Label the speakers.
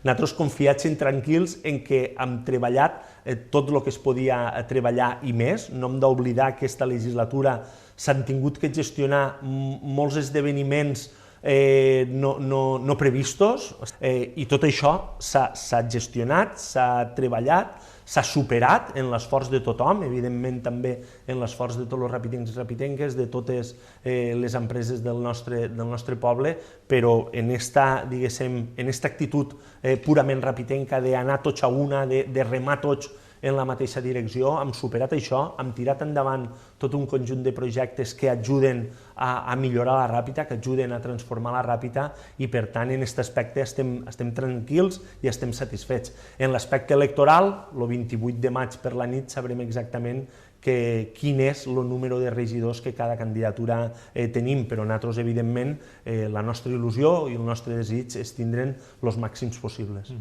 Speaker 1: nosaltres confiats i tranquils en que hem treballat tot el que es podia treballar i més. No hem d'oblidar que aquesta legislatura s'han tingut que gestionar molts esdeveniments no previstos i tot això s'ha gestionat, s'ha treballat, s'ha superat en l'esforç de tothom, evidentment també en l'esforç de tots els rapitencs i rapitenques, de totes les empreses del nostre poble, però en esta actitud purament rapitenca d'anar tots a una, de remar tots en la mateixa direcció, hem superat això, hem tirat endavant tot un conjunt de projectes que ajuden a millorar la Ràpita, que ajuden a transformar la Ràpita i, per tant, en aquest aspecte estem tranquils i estem satisfets. En l'aspecte electoral, el 28 de maig per la nit sabrem exactament quin és el número de regidors que cada candidatura tenim, però nosaltres, evidentment, la nostra il·lusió i el nostre desig és tindre'n els màxims possibles.